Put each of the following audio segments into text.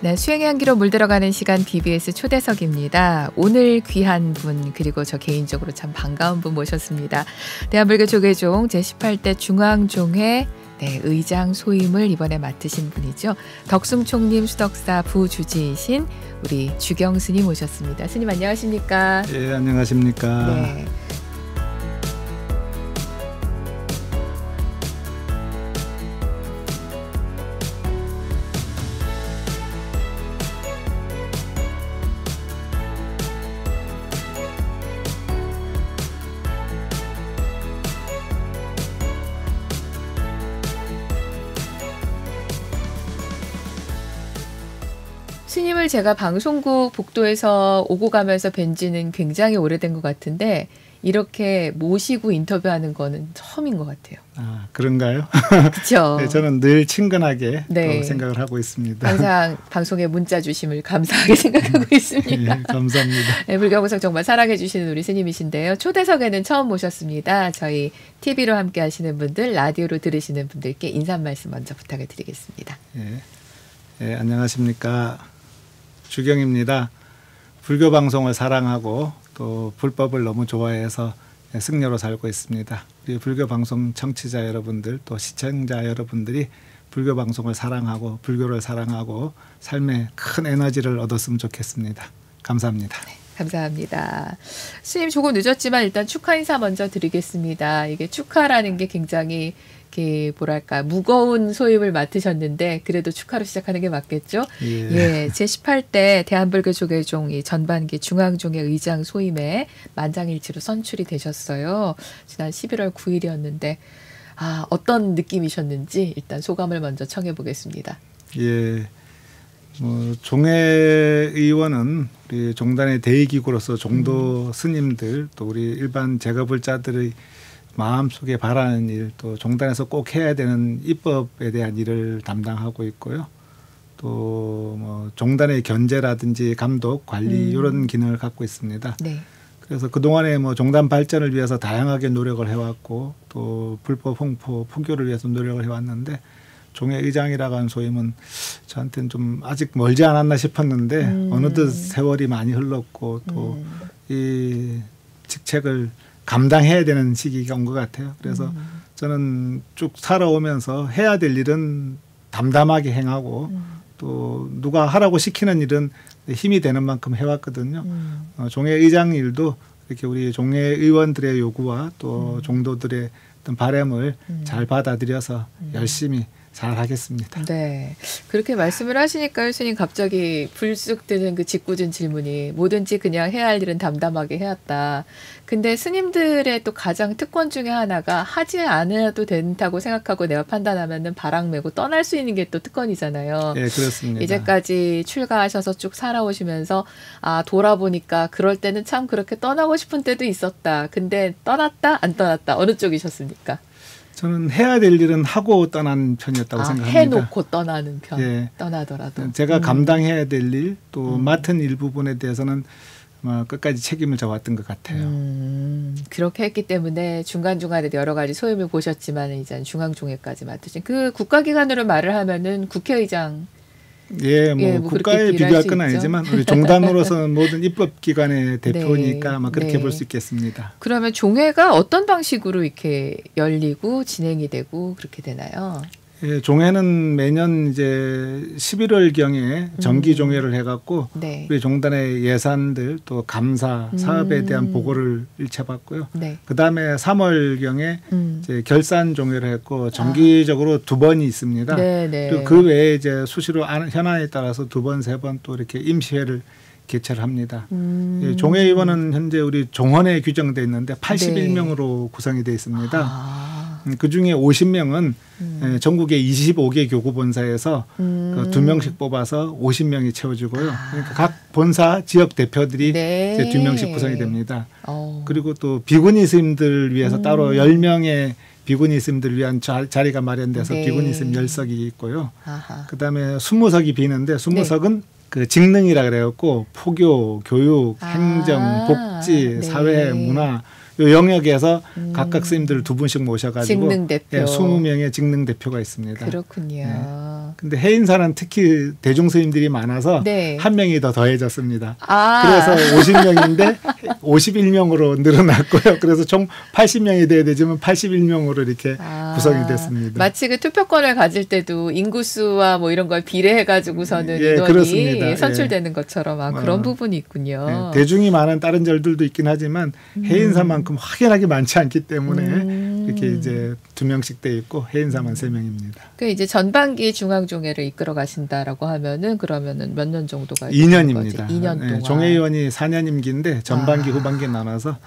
네, 수행의 향기로 물들어가는 시간 BBS 초대석입니다. 오늘 귀한 분 그리고 저 개인적으로 참 반가운 분 모셨습니다. 대한불교 조계종 제18대 중앙종회 의장 소임을 이번에 맡으신 분이죠. 덕숭총림 수덕사 부주지이신 우리 주경 스님 모셨습니다. 스님 안녕하십니까? 예, 안녕하십니까? 네. 스님을 제가 방송국 복도에서 오고 가면서 뵌 지는 굉장히 오래된 것 같은데 이렇게 모시고 인터뷰하는 거는 처음인 것 같아요. 아, 그런가요? 그렇죠. 네, 저는 늘 친근하게 또 생각을 하고 있습니다. 항상 방송에 문자 주심을 감사하게 생각하고 있습니다. 예, 감사합니다. 네, 불교방송 정말 사랑해 주시는 우리 스님이신데요. 초대석에는 처음 모셨습니다. 저희 TV로 함께 하시는 분들, 라디오로 들으시는 분들께 인사 말씀 먼저 부탁을 드리겠습니다. 예, 안녕하십니까. 주경입니다. 불교 방송을 사랑하고 또 불법을 너무 좋아해서 승려로 살고 있습니다. 우리 불교 방송 청취자 여러분들 또 시청자 여러분들이 불교 방송을 사랑하고 불교를 사랑하고 삶에 큰 에너지를 얻었으면 좋겠습니다. 감사합니다. 네, 감사합니다. 스님 조금 늦었지만 일단 축하 인사 먼저 드리겠습니다. 이게 축하라는 게 굉장히 뭐랄까 무거운 소임을 맡으셨는데 그래도 축하로 시작하는 게 맞겠죠? 예, 제18대 대한불교 조계종 이 전반기 중앙종회 의장 소임에 만장일치로 선출이 되셨어요. 지난 11월 9일이었는데 어떤 느낌이셨는지 일단 소감을 먼저 청해 보겠습니다. 예, 종회의원은 우리 종단의 대의기구로서 종도 스님들 또 우리 일반 제거불자들의 마음속에 바라는 일, 또 종단에서 꼭 해야 되는 입법에 대한 일을 담당하고 있고요. 또 종단의 견제라든지 감독, 관리 이런 기능을 갖고 있습니다. 네. 그래서 그동안에 종단 발전을 위해서 다양하게 노력을 해왔고 또 불법 홍보, 포교를 위해서 노력을 해왔는데 종회의장이라고 하는 소임은 저한테는 좀 아직 멀지 않았나 싶었는데 어느덧 세월이 많이 흘렀고 또 이 직책을 감당해야 되는 시기가 온 것 같아요. 그래서 저는 쭉 살아오면서 해야 될 일은 담담하게 행하고 또 누가 하라고 시키는 일은 힘이 되는 만큼 해왔거든요. 종회의장 일도 이렇게 우리 종회의원들의 요구와 또 종도들의 어떤 바람을 잘 받아들여서 열심히 잘 하겠습니다. 네, 그렇게 말씀을 하시니까요, 스님 갑자기 불쑥 드는 그 짓궂은 질문이 뭐든지 그냥 해야 할 일은 담담하게 해왔다. 근데 스님들의 또 가장 특권 중에 하나가 하지 않아도 된다고 생각하고 내가 판단하면은 바람 메고 떠날 수 있는 게 또 특권이잖아요. 네, 그렇습니다. 이제까지 출가하셔서 쭉 살아오시면서 돌아보니까 그럴 때는 참 그렇게 떠나고 싶은 때도 있었다. 근데 떠났다, 안 떠났다. 어느 쪽이셨습니까? 저는 해야 될 일은 하고 떠난 편이었다고 생각합니다. 해놓고 떠나는 편. 예. 떠나더라도. 제가 감당해야 될 일, 또 맡은 일 부분에 대해서는 끝까지 책임을 져왔던 것 같아요. 그렇게 했기 때문에 중간중간에 여러 가지 소임을 보셨지만 이제 중앙종회까지 맡으신 그 국가기관으로 말을 하면은 국회의장. 예, 국가에 비교할 건 아니지만 우리 종단으로서는 모든 입법기관의 대표니까 아마 그렇게 볼 수 있겠습니다. 그러면 종회가 어떤 방식으로 이렇게 열리고 진행이 되고 그렇게 되나요? 예, 종회는 매년 이제 11월경에 정기 종회를 해갖고 우리 종단의 예산들 또 감사 사업에 대한 보고를 일체 받고요. 그 다음에 3월경에 이제 결산 종회를 했고 정기적으로 2번이 있습니다. 그리고 그 외에 이제 수시로 현안에 따라서 2번, 3번 또 이렇게 임시회를 개최를 합니다. 예, 종회의원은 현재 우리 종헌에 규정되어 있는데 81명으로 구성이 되어 있습니다. 그중에 50명은 전국의 25개 교구 본사에서 2명씩 뽑아서 50명이 채워지고요. 그러니까 각 본사 지역 대표들이 이제 2명씩 구성이 됩니다. 그리고 또 비구니 스님들 위해서 따로 10명의 비구니 스님들 위한 자리가 마련돼서 비구니 스님 10석이 있고요. 그다음에 20석이 비는데 20석은 그 직능이라 그래갖고 포교, 교육, 행정, 복지, 사회, 문화 이 영역에서 각각 스님들을 2분씩 모셔가지고 직능 대표. 20명의 직능 대표가 있습니다. 그렇군요. 근데 해인사는 특히 대중 스님들이 많아서 네. 한 명이 더 더해졌습니다. 그래서 50명인데 51명으로 늘어났고요. 그래서 총 80명이 돼야 되지만 81명으로 이렇게 구성이 됐습니다. 마치 그 투표권을 가질 때도 인구수와 뭐 이런 걸 비례해가지고서는 인원이 그렇습니다. 선출되는 것처럼 그런 부분이 있군요. 대중이 많은 다른 절들도 있긴 하지만 해인사만큼 확연하게 많지 않기 때문에 이렇게 이제 2명씩 돼 있고 해인사만 3명입니다. 그 이제 전반기 중앙종회를 이끌어 가신다라고 그러면은 몇 년 정도가 2년입니다. 2년 동안. 종회의원이 4년 임기인데 전반기 후반기 나눠서.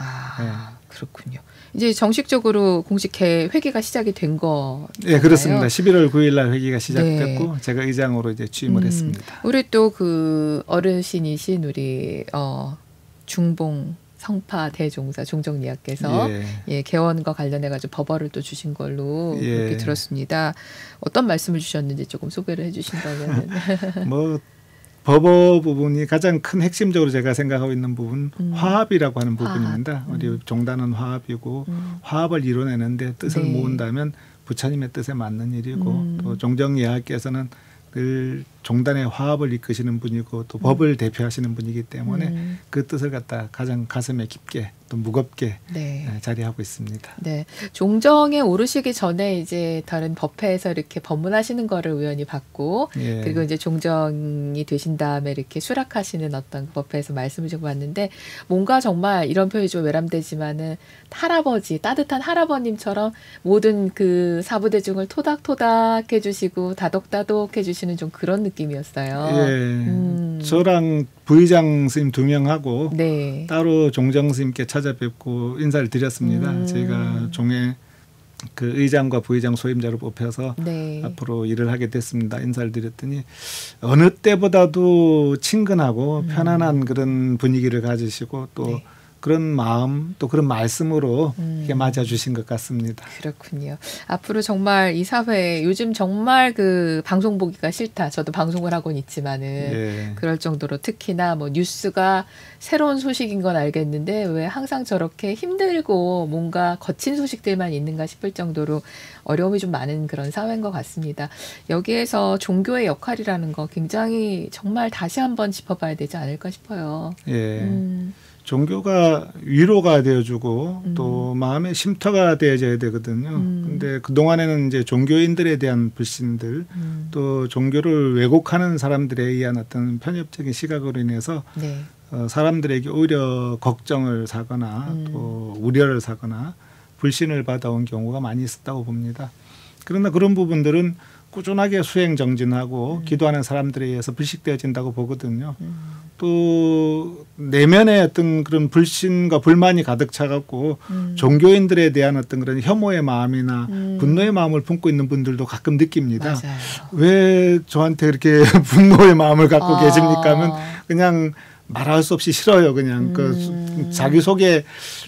그렇군요. 이제 정식적으로 공식 회기가 시작이 된 거. 네, 그렇습니다. 11월 9일 날 회기가 시작됐고 제가 의장으로 이제 취임을 했습니다. 우리 또 그 어르신이신 우리 중봉 성파 대종사 종정리학께서 개원과 관련해 가지고 법어를 또 주신 걸로 그렇게 들었습니다. 어떤 말씀을 주셨는지 조금 소개를 해주신다면. 뭐 법어 부분이 가장 큰 핵심적으로 제가 생각하고 있는 부분 화합이라고 하는 부분입니다. 우리 종단은 화합이고 화합을 이뤄내는데 뜻을 모은다면 부처님의 뜻에 맞는 일이고 또 종정리학께서는 늘 종단의 화합을 이끄시는 분이고 또 법을 대표하시는 분이기 때문에 그 뜻을 갖다 가장 가슴에 깊게 또 무겁게 자리하고 있습니다. 네, 종정에 오르시기 전에 이제 다른 법회에서 이렇게 법문하시는 거를 우연히 봤고 그리고 이제 종정이 되신 다음에 이렇게 수락하시는 어떤 법회에서 말씀을 좀 봤는데 뭔가 정말 이런 표현이 좀 외람되지만은 할아버지 따뜻한 할아버님처럼 모든 그 사부대중을 토닥토닥 해주시고 다독다독 해주시는 좀 그런 느낌이었어요. 저랑 부의장 스님 2명하고 따로 종정 스님께 찾아뵙고 인사를 드렸습니다. 저희가 종회 그 의장과 부의장 소임자로 뽑혀서 앞으로 일을 하게 됐습니다. 인사를 드렸더니 어느 때보다도 친근하고 편안한 그런 분위기를 가지시고 또 그런 마음 또 그런 말씀으로 이렇게 맞아주신 것 같습니다. 그렇군요. 앞으로 정말 이 사회에 요즘 정말 그 방송 보기가 싫다. 저도 방송을 하고는 있지만은 그럴 정도로 특히나 뭐 뉴스가 새로운 소식인 건 알겠는데 왜 항상 저렇게 힘들고 뭔가 거친 소식들만 있는가 싶을 정도로 어려움이 좀 많은 그런 사회인 것 같습니다. 여기에서 종교의 역할이라는 거 굉장히 정말 다시 한번 짚어봐야 되지 않을까 싶어요. 종교가 위로가 되어주고 또 마음의 쉼터가 되어져야 되거든요. 근데 그동안에는 이제 종교인들에 대한 불신들 또 종교를 왜곡하는 사람들에 의한 어떤 편협적인 시각으로 인해서 사람들에게 오히려 걱정을 사거나 또 우려를 사거나 불신을 받아온 경우가 많이 있었다고 봅니다. 그러나 그런 부분들은 꾸준하게 수행 정진하고 기도하는 사람들에 의해서 불식되어진다고 보거든요. 또 내면의 어떤 그런 불신과 불만이 가득 차갖고 종교인들에 대한 어떤 그런 혐오의 마음이나 분노의 마음을 품고 있는 분들도 가끔 느낍니다. 맞아요. 왜 저한테 그렇게 분노의 마음을 갖고 계십니까 하면 그냥 말할 수 없이 싫어요. 그냥 그 자기 속에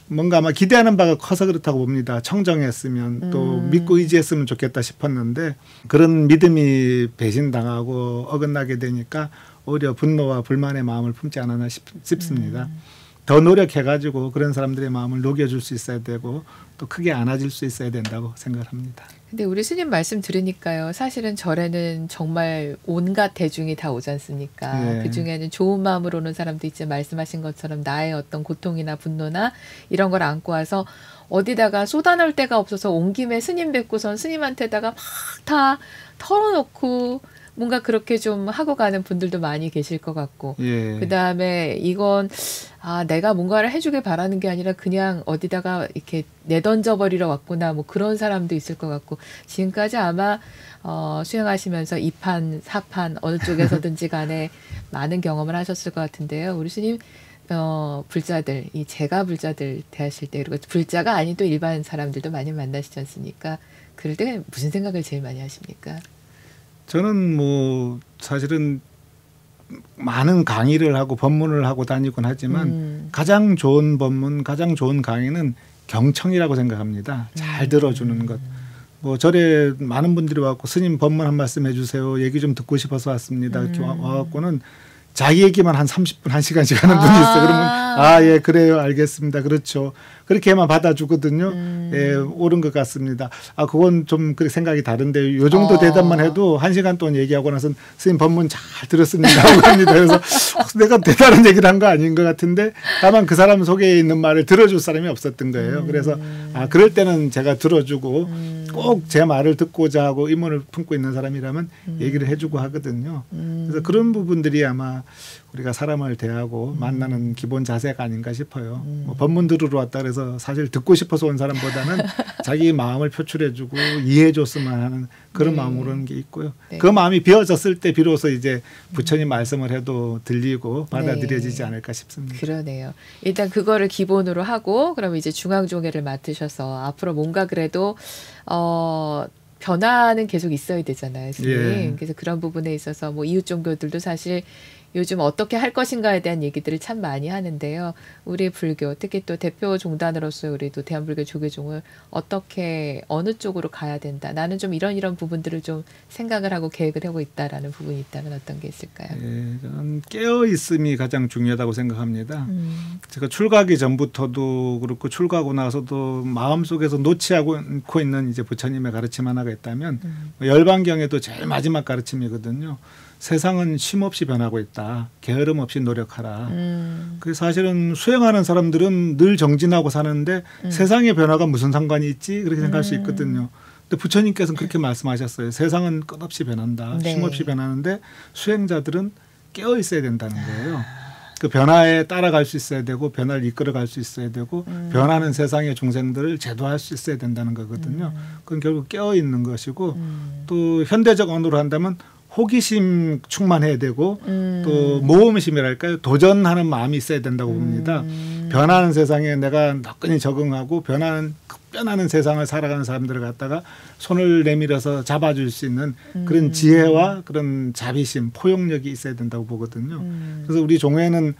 뭔가 아마 기대하는 바가 커서 그렇다고 봅니다. 청정했으면 또 믿고 의지했으면 좋겠다 싶었는데 그런 믿음이 배신당하고 어긋나게 되니까 오히려 분노와 불만의 마음을 품지 않았나 싶습니다. 더 노력해가지고 그런 사람들의 마음을 녹여줄 수 있어야 되고 또 크게 안아줄 수 있어야 된다고 생각합니다. 근데 우리 스님 말씀 들으니까요. 사실은 절에는 정말 온갖 대중이 다 오지 않습니까? 그중에는 좋은 마음으로 오는 사람도 있지만 말씀하신 것처럼 나의 어떤 고통이나 분노나 이런 걸 안고 와서 어디다가 쏟아놓을 데가 없어서 온 김에 스님 뵙고선 스님한테다가 막 다 털어놓고 뭔가 그렇게 좀 하고 가는 분들도 많이 계실 것 같고 그다음에 이건 내가 뭔가를 해주길 바라는 게 아니라 그냥 어디다가 이렇게 내던져 버리러 왔구나 뭐 그런 사람도 있을 것 같고 지금까지 아마 수행하시면서 2판 4판 어느 쪽에서든지 간에 많은 경험을 하셨을 것 같은데요. 우리 스님 불자들 이 제가 불자들 대하실 때 그리고 불자가 아닌 또 일반 사람들도 많이 만나시지 않습니까? 그럴 때 무슨 생각을 제일 많이 하십니까? 저는 뭐 사실은 많은 강의를 하고 법문을 하고 다니곤 하지만 가장 좋은 법문, 가장 좋은 강의는 경청이라고 생각합니다. 잘 들어주는 것. 뭐 절에 많은 분들이 와갖고 스님 법문 한 말씀 해주세요. 얘기 좀 듣고 싶어서 왔습니다. 이렇게 와갖고는 자기 얘기만 한 30분, 1시간씩 하는 분이 있어요. 그러면 예, 그래요. 알겠습니다. 그렇죠. 그렇게만 받아주거든요. 예, 옳은 것 같습니다. 그건 좀 그렇게 생각이 다른데 요 정도 대답만 해도 1시간 동안 얘기하고 나서는 선생님 법문 잘 들었습니다 하고 합니다. 그래서 내가 대단한 얘기를 한 거 아닌 것 같은데 다만 그 사람 속에 있는 말을 들어줄 사람이 없었던 거예요. 그래서 그럴 때는 제가 들어주고 꼭 제 말을 듣고자 하고 의문을 품고 있는 사람이라면 얘기를 해주고 하거든요. 그래서 그런 부분들이 아마 우리가 사람을 대하고 만나는 기본 자세가 아닌가 싶어요. 뭐 법문 들으러 왔다 그래서 사실 듣고 싶어서 온 사람보다는 자기 마음을 표출해주고 이해해줬으면 하는 그런 마음으로 오는 게 있고요. 그 마음이 비어졌을 때 비로소 이제 부처님 말씀을 해도 들리고 받아들여지지 않을까 싶습니다. 그러네요. 일단 그거를 기본으로 하고 그럼 이제 중앙종회를 맡으셔서 앞으로 뭔가 그래도 변화는 계속 있어야 되잖아요, 선생님. 그래서 그런 부분에 있어서 뭐 이웃 종교들도 사실 요즘 어떻게 할 것인가에 대한 얘기들을 참 많이 하는데요. 우리 불교, 특히 또 대표 종단으로서 우리도 대한불교 조계종을 어떻게 어느 쪽으로 가야 된다. 나는 좀 이런 부분들을 좀 생각을 하고 계획을 하고 있다라는 부분이 있다면 어떤 게 있을까요? 저는 깨어 있음이 가장 중요하다고 생각합니다. 제가 출가하기 전부터도 그렇고 출가하고 나서도 마음속에서 놓지 않고 있는 이제 부처님의 가르침 하나가 있다면 열반경에도 제일 마지막 가르침이거든요. 세상은 쉼없이 변하고 있다. 게으름 없이 노력하라. 그래서 사실은 수행하는 사람들은 늘 정진하고 사는데 세상의 변화가 무슨 상관이 있지? 그렇게 생각할 수 있거든요. 근데 부처님께서는 그렇게 말씀하셨어요. 세상은 끝없이 변한다. 쉼없이 변하는데 수행자들은 깨어 있어야 된다는 거예요. 그 변화에 따라갈 수 있어야 되고 변화를 이끌어갈 수 있어야 되고 변하는 세상의 중생들을 제도할 수 있어야 된다는 거거든요. 그건 결국 깨어 있는 것이고 또 현대적 언어로 한다면 호기심 충만해야 되고 또 모험심이랄까요. 도전하는 마음이 있어야 된다고 봅니다. 변하는 세상에 내가 너끈히 적응하고 급변하는 세상을 살아가는 사람들을 갖다가 손을 내밀어서 잡아줄 수 있는 그런 지혜와 그런 자비심, 포용력이 있어야 된다고 보거든요. 그래서 우리 종회는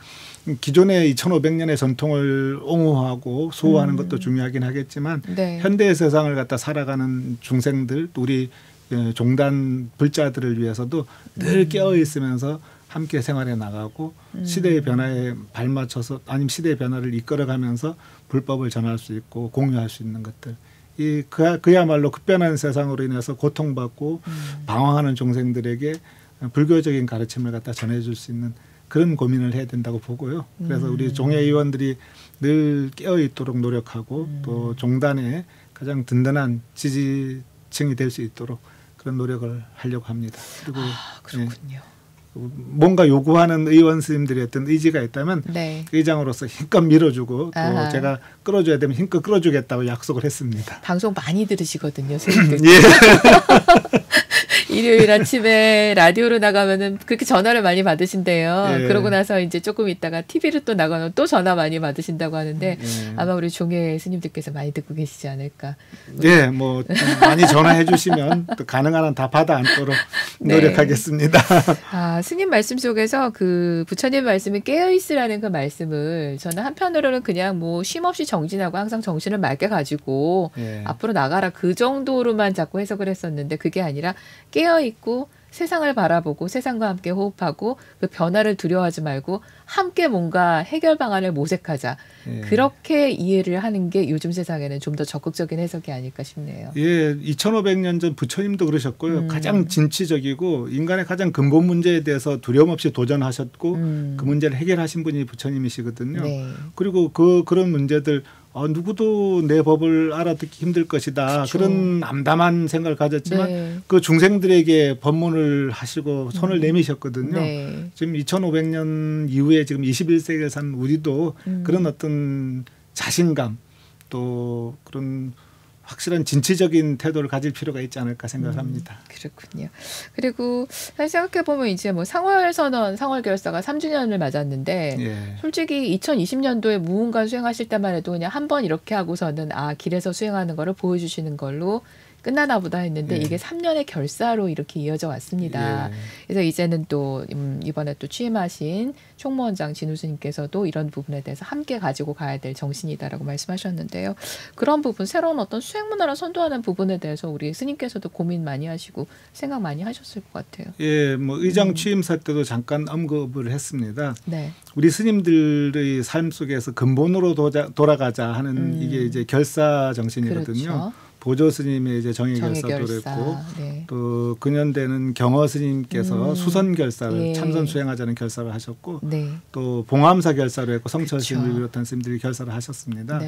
기존의 2500년의 전통을 옹호하고 수호하는 것도 중요하긴 하겠지만 현대의 세상을 갖다 살아가는 중생들, 또 우리 종단 불자들을 위해서도 늘 깨어 있으면서 함께 생활해 나가고 시대의 변화에 발맞춰서 아니면 시대의 변화를 이끌어가면서 불법을 전할 수 있고 공유할 수 있는 것들. 그야말로 급변하는 세상으로 인해서 고통받고 방황하는 중생들에게 불교적인 가르침을 갖다 전해줄 수 있는 그런 고민을 해야 된다고 보고요. 그래서 우리 종회의원들이 늘 깨어 있도록 노력하고 또 종단의 가장 든든한 지지층이 될 수 있도록 그런 노력을 하려고 합니다. 그리고 그렇군요. 뭔가 요구하는 의원 스님들이 어떤 의지가 있다면 의장으로서 힘껏 밀어주고 또 제가 끌어줘야 되면 힘껏 끌어주겠다고 약속을 했습니다. 방송 많이 들으시거든요, 스님들. 일요일 아침에 라디오로 나가면은 그렇게 전화를 많이 받으신대요. 그러고 나서 이제 조금 있다가 TV로 또 나가면 또 전화 많이 받으신다고 하는데 아마 우리 종회 스님들께서 많이 듣고 계시지 않을까. 뭐 많이 전화해 주시면 또 가능한 한 다 받아 안도록 노력하겠습니다. 스님 말씀 속에서 그 부처님 말씀이 깨어있으라는 그 말씀을 저는 한편으로는 그냥 뭐 쉼없이 정진하고 항상 정신을 맑게 가지고 앞으로 나가라 그 정도로만 자꾸 해석을 했었는데 그게 아니라 깨어있고 세상을 바라보고 세상과 함께 호흡하고 그 변화를 두려워하지 말고 함께 뭔가 해결 방안을 모색하자. 그렇게 이해를 하는 게 요즘 세상에는 좀 더 적극적인 해석이 아닐까 싶네요. 2500년 전 부처님도 그러셨고요. 가장 진취적이고 인간의 가장 근본 문제에 대해서 두려움 없이 도전하셨고 그 문제를 해결하신 분이 부처님이시거든요. 그리고 그런 문제들 누구도 내 법을 알아듣기 힘들 것이다. 그렇죠. 그런 남담한 생각을 가졌지만 그 중생들에게 법문을 하시고 손을 내미셨거든요. 지금 2500년 이후에 지금 21세기를 산 우리도 그런 어떤 자신감 또 그런 확실한 진취적인 태도를 가질 필요가 있지 않을까 생각을 합니다. 그렇군요. 그리고 사실 생각해보면 이제 뭐 상월선언, 상월결사가 3주년을 맞았는데 솔직히 2020년도에 무문관 수행하실 때만 해도 그냥 한 번 이렇게 하고서는 길에서 수행하는 거를 보여주시는 걸로 끝나나 보다 했는데 이게 3년의 결사로 이렇게 이어져 왔습니다. 그래서 이제는 또 이번에 또 취임하신 총무원장 진우스님께서도 이런 부분에 대해서 함께 가지고 가야 될 정신이다라고 말씀하셨는데요. 그런 부분, 새로운 어떤 수행 문화를 선도하는 부분에 대해서 우리 스님께서도 고민 많이 하시고 생각 많이 하셨을 것 같아요. 예, 뭐 의장 취임사 때도 잠깐 언급을 했습니다. 네. 우리 스님들의 삶 속에서 근본으로 돌아가자 하는 이게 이제 결사 정신이거든요. 그렇죠. 보조 스님의 이제 정의결사도 그랬고 또 근현대는 경허 스님께서 수선 결사를 참선 수행하자는 결사를 하셨고 또 봉암사 결사를 했고 성철 스님을 비롯한 스님들이 결사를 하셨습니다.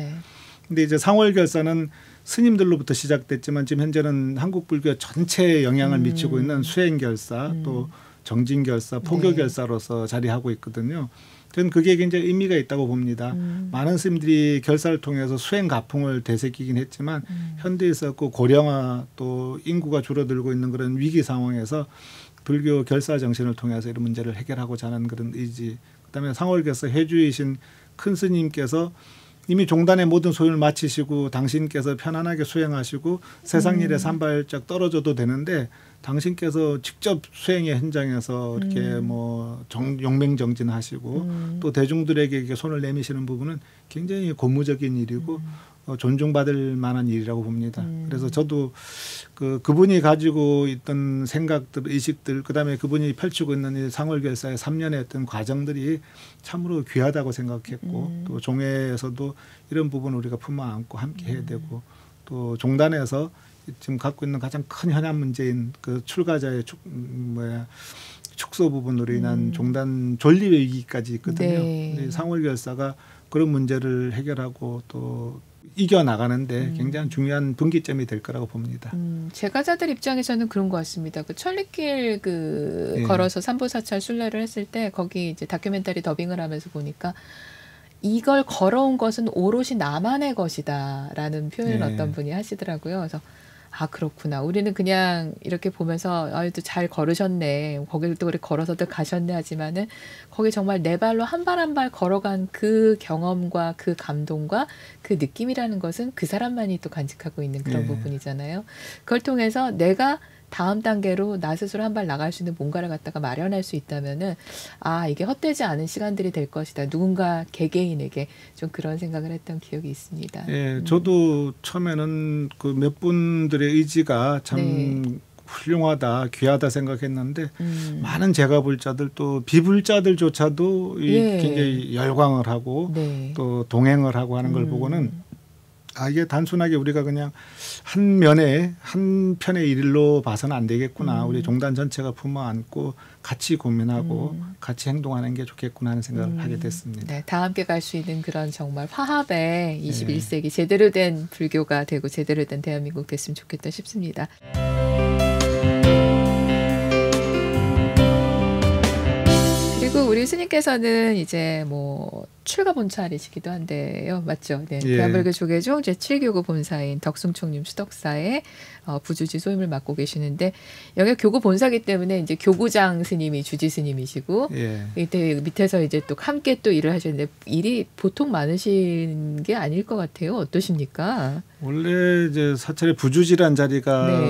근데 이제 상월 결사는 스님들로부터 시작됐지만 지금 현재는 한국 불교 전체에 영향을 미치고 있는 수행 결사 또 정진 결사, 포교 결사로서 자리하고 있거든요. 저는 그게 굉장히 의미가 있다고 봅니다. 많은 스님들이 결사를 통해서 수행 가풍을 되새기긴 했지만 현대에서 그 고령화 또 인구가 줄어들고 있는 그런 위기 상황에서 불교 결사 정신을 통해서 이런 문제를 해결하고자 하는 그런 의지. 그다음에 상월께서 해주이신 큰 스님께서 이미 종단의 모든 소유를 마치시고 당신께서 편안하게 수행하시고 세상 일에 산발짝 떨어져도 되는데 당신께서 직접 수행의 현장에서 이렇게 뭐 용맹정진하시고 또 대중들에게 손을 내미시는 부분은 굉장히 고무적인 일이고 존중받을 만한 일이라고 봅니다. 그래서 저도 그분이 가지고 있던 생각들, 의식들, 그다음에 그분이 펼치고 있는 이 상월결사의 3년의 어떤 과정들이 참으로 귀하다고 생각했고 또 종회에서도 이런 부분을 우리가 품어 안고 함께 해야 되고 또 종단에서 지금 갖고 있는 가장 큰 현안 문제인 그 출가자의 축소 부분으로 인한 종단 존립 위기까지 있거든요. 상월결사가 그런 문제를 해결하고 또 이겨나가는데 굉장히 중요한 분기점이 될 거라고 봅니다. 제가자들 입장에서는 그런 것 같습니다. 그 천리길 걸어서 삼보사찰 순례를 했을 때 거기 이제 다큐멘터리 더빙을 하면서 보니까 이걸 걸어온 것은 오롯이 나만의 것이다라는 표현을 어떤 분이 하시더라고요. 그래서 아 그렇구나. 우리는 그냥 이렇게 보면서 아유도 잘 걸으셨네. 거기를 또 그렇게 걸어서도 가셨네 하지만은 거기 정말 내 발로 한 발 한 발 걸어간 그 경험과 그 감동과 그 느낌이라는 것은 그 사람만이 또 간직하고 있는 그런 부분이잖아요. 그걸 통해서 내가 다음 단계로 나 스스로 한 발 나갈 수 있는 뭔가를 갖다가 마련할 수 있다면은 아 이게 헛되지 않은 시간들이 될 것이다. 누군가 개개인에게 좀 그런 생각을 했던 기억이 있습니다. 예, 저도 처음에는 그 몇 분들의 의지가 참 훌륭하다, 귀하다 생각했는데 많은 제가불자들 또 비불자들조차도 굉장히 열광을 하고 또 동행을 하고 하는 걸 보고는 아 이게 단순하게 우리가 그냥 한 편의 일로 봐서는 안 되겠구나. 우리 종단 전체가 품어 안고 같이 고민하고 같이 행동하는 게 좋겠구나 하는 생각을 하게 됐습니다. 네, 다 함께 갈 수 있는 그런 정말 화합의 21세기 제대로 된 불교가 되고 제대로 된 대한민국 됐으면 좋겠다 싶습니다. 그리고 우리 스님께서는 이제 뭐 출가 본찰이시기도 한데요. 맞죠? 네. 대한불교 조계종 제7교구 본사인 덕숭총림 수덕사의 부주지 소임을 맡고 계시는데 여기 교구 본사기 때문에 이제 교구장 스님이 주지 스님이시고 이때 밑에서 이제 또 함께 또 일을 하시는데 일이 보통 많으신 게 아닐 것 같아요. 어떠십니까? 원래 이제 사찰의 부주지란 자리가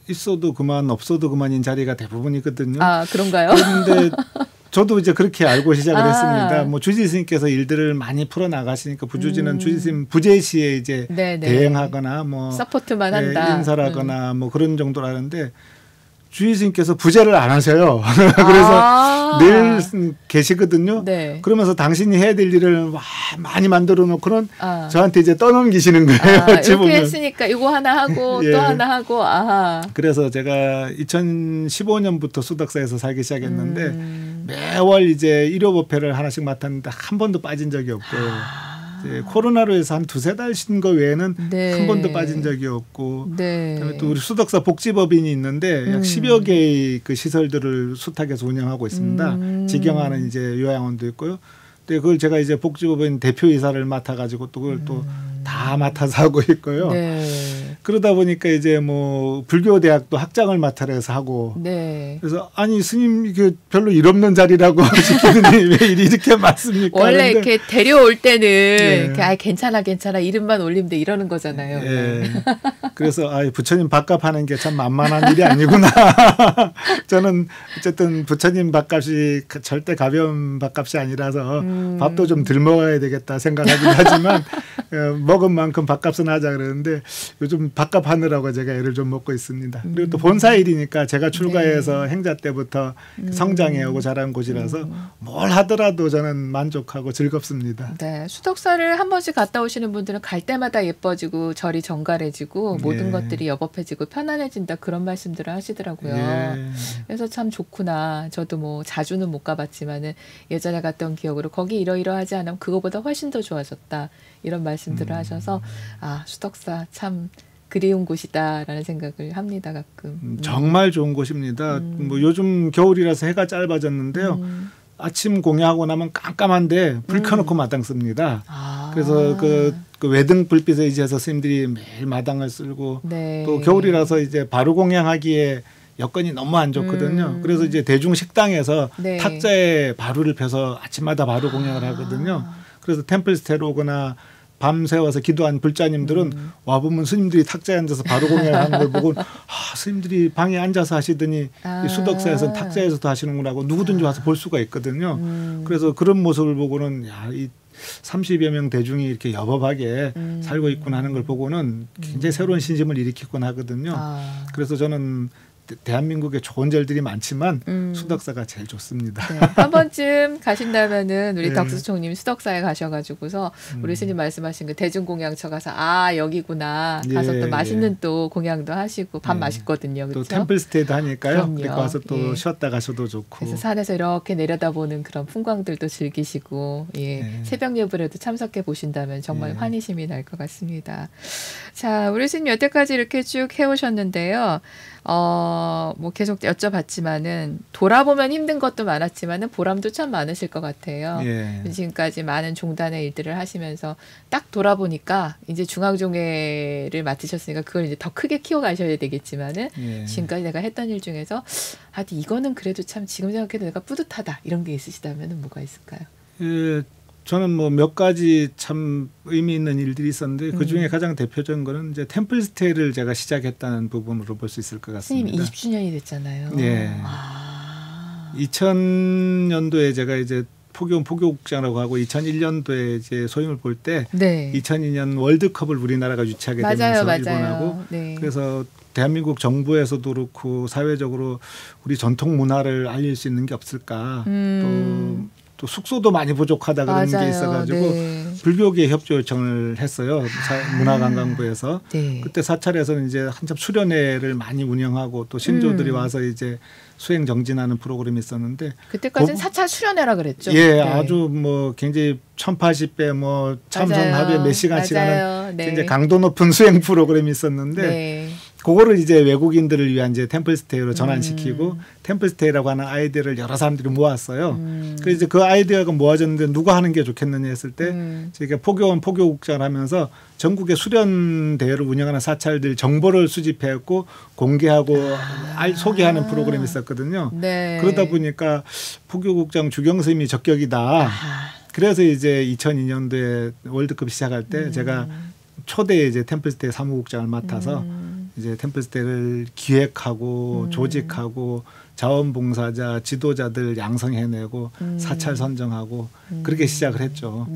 있어도 그만 없어도 그만인 자리가 대부분이거든요. 아 그런가요? 그런데 저도 이제 그렇게 알고 시작을 했습니다. 뭐 주지 스님께서 일들을 많이 풀어 나가시니까 부주지는 주지 스님 부재시에 이제 대행하거나 뭐 서포트만 한다. 인사라거나 뭐 그런 정도라는데 주지 스님께서 부재를 안 하셔요. 그래서 늘 계시거든요. 그러면서 당신이 해야 될 일을 많이 만들어 놓고는 저한테 이제 떠넘기시는 거예요. 이렇게 보면. 했으니까 이거 하나 하고 또 하나 하고 그래서 제가 2015년부터 수덕사에서 살기 시작했는데 매월 이제 일요법회를 하나씩 맡았는데 한 번도 빠진 적이 없고요. 이제 코로나로 해서 한 두세 달 쉰 거 외에는 한 번도 빠진 적이 없고 그다음에 또 우리 수덕사 복지법인이 있는데 약 10여 개의 그 시설들을 수탁에서 운영하고 있습니다. 직영하는 이제 요양원도 있고요. 근데 그걸 제가 이제 복지법인 대표이사를 맡아가지고 또 그걸 또 다 맡아서 하고 있고요. 그러다 보니까 이제 뭐 불교 대학도 학장을 맡아라 해서 하고 네. 그래서 아니 스님 이게 별로 일 없는 자리라고 시키더니 왜 일이 이렇게 많습니까? 원래 이렇게 데려올 때는 네. 괜찮아 이름만 올리면 돼 이러는 거잖아요. 네. 그래서 부처님 밥값하는 게 참 만만한 일이 아니구나. 저는 어쨌든 부처님 밥값이 절대 가벼운 밥값이 아니라서 밥도 좀 덜 먹어야 되겠다 생각하긴 하지만 먹은 만큼 밥값은 하자 그러는데 요즘 밥값 하느라고 제가 애를 좀 먹고 있습니다. 그리고 또 본사 일이니까 제가 출가해서 네. 행자 때부터 성장해오고 자란 곳이라서 뭘 하더라도 저는 만족하고 즐겁습니다. 네, 수덕사를 한 번씩 갔다 오시는 분들은 갈 때마다 예뻐지고 절이 정갈해지고 모든 것들이 여법해지고 편안해진다 그런 말씀들을 하시더라고요. 그래서 참 좋구나. 저도 뭐 자주는 못 가봤지만은 예전에 갔던 기억으로 거기 이러이러하지 않으면 그거보다 훨씬 더 좋아졌다. 이런 말씀들을 하셔서 수덕사 참 그리운 곳이다라는 생각을 합니다. 가끔. 정말 좋은 곳입니다. 뭐 요즘 겨울이라서 해가 짧아졌는데요. 아침 공양하고 나면 깜깜한데 불 켜놓고 마당 씁니다. 그래서 그 외등 불빛에 의지해서 스님들이 매일 마당을 쓸고 네. 또 겨울이라서 이제 바로 공양하기에 여건이 너무 안 좋거든요. 그래서 이제 대중 식당에서 네. 탁자에 바루를 펴서 아침마다 바루 공양을 하거든요. 그래서 템플스테이로 오거나 밤 새워서 기도한 불자님들은 와보면 스님들이 탁자에 앉아서 바로 공양하는 걸 보고 스님들이 방에 앉아서 하시더니 이 수덕사에서는 탁자에서도 하시는구나 하고 누구든지 와서 볼 수가 있거든요. 그래서 그런 모습을 보고는 이 30여 명 대중이 이렇게 여법하게 살고 있구나 하는 걸 보고는 굉장히 새로운 신심을 일으키곤 하거든요. 그래서 저는 대한민국에 좋은 절들이 많지만 수덕사가 제일 좋습니다. 네. 한 번쯤 가신다면은 우리 덕수총님 수덕사에 가셔가지고서 우리 스님 말씀하신 그 대중공양처 가서 여기구나 가서 또 맛있는 또 공양도 하시고 밥 맛있거든요. 그렇죠? 또 템플스테이도 하니까요. 그렇게 와서 또 쉬었다 가셔도 좋고. 그래서 산에서 이렇게 내려다보는 그런 풍광들도 즐기시고 새벽 예불에도 참석해 보신다면 정말 환희심이 날 것 같습니다. 자, 우리 스님 여태까지 이렇게 쭉 해오셨는데요. 뭐 계속 여쭤봤지만은 돌아보면 힘든 것도 많았지만은 보람도 참 많으실 것 같아요. 지금까지 많은 종단의 일들을 하시면서 딱 돌아보니까 이제 중앙종회를 맡으셨으니까 그걸 이제 더 크게 키워가셔야 되겠지만은 지금까지 내가 했던 일 중에서 이거는 그래도 참 지금 생각해도 내가 뿌듯하다 이런 게 있으시다면은 뭐가 있을까요? 저는 뭐 몇 가지 참 의미 있는 일들이 있었는데 그 중에 가장 대표적인 거는 이제 템플스테이를 제가 시작했다는 부분으로 볼 수 있을 것 같습니다. 스님 20주년이 됐잖아요. 네. 2000년도에 제가 이제 포교국장이라고 하고 2001년도에 이제 소임을 볼 때 2002년 월드컵을 우리나라가 유치하게 되면서 일본하고 그래서 대한민국 정부에서도 그렇고 사회적으로 우리 전통 문화를 알릴 수 있는 게 없을까 또 숙소도 많이 부족하다 그런 게 있어가지고 불교계 협조 요청을 했어요. 문화관광부에서. 그때 사찰에서는 이제 한참 수련회를 많이 운영하고 또 신조들이 와서 이제 수행 정진하는 프로그램이 있었는데 그때까지는 사찰 수련회라 그랬죠. 아주 뭐 굉장히 1080배 뭐 참선 하루에 몇 시간씩 하는 굉장히 강도 높은 수행 프로그램이 있었는데 그거를 이제 외국인들을 위한 이제 템플스테이로 전환시키고 템플스테이라고 하는 아이디어를 여러 사람들이 모았어요. 그래서 이제 그 아이디어가 모아졌는데 누가 하는 게 좋겠느냐 했을 때 저희가 포교국장을 하면서 전국의 수련 대회를 운영하는 사찰들 정보를 수집해갖고 공개하고 소개하는 프로그램이 있었거든요. 그러다 보니까 포교국장 주경스님이 적격이다. 그래서 이제 2002년도에 월드컵 시작할 때 제가 초대 이제 템플스테이 사무국장을 맡아서 이제 템플스테이를 기획하고 조직하고 자원봉사자, 지도자들 양성해내고 사찰 선정하고 그렇게 시작을 했죠.